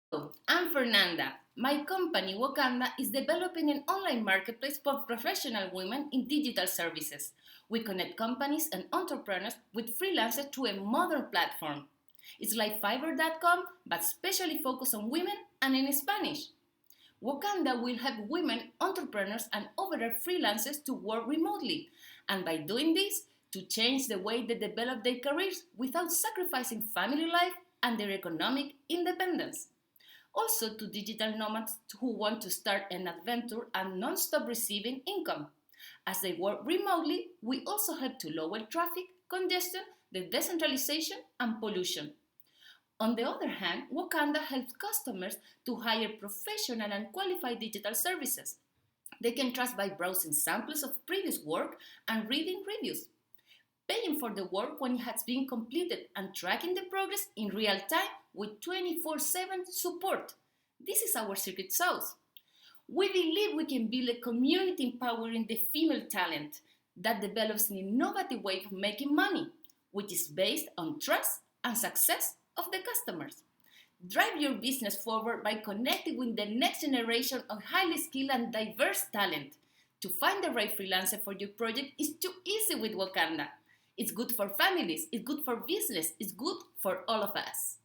Hello, I'm Fernanda. My company, Wokanda, is developing an online marketplace for professional women in digital services. We connect companies and entrepreneurs with freelancers through a modern platform. It's like Fiverr.com, but specially focused on women and in Spanish. Wakanda will help women entrepreneurs and other freelancers to work remotely, and by doing this, to change the way they develop their careers without sacrificing family life and their economic independence. Also to digital nomads who want to start an adventure and non-stop receiving income. As they work remotely, we also help to lower traffic, congestion, the decentralization, and pollution. On the other hand, Wakanda helps customers to hire professional and qualified digital services. They can trust by browsing samples of previous work and reading reviews, paying for the work when it has been completed and tracking the progress in real time with 24/7 support. This is our secret sauce. We believe we can build a community empowering the female talent that develops an innovative way of making money, which is based on trust and success of the customers. Drive your business forward by connecting with the next generation of highly skilled and diverse talent. To find the right freelancer for your project is too easy with Wakanda. It's good for families, it's good for business, it's good for all of us.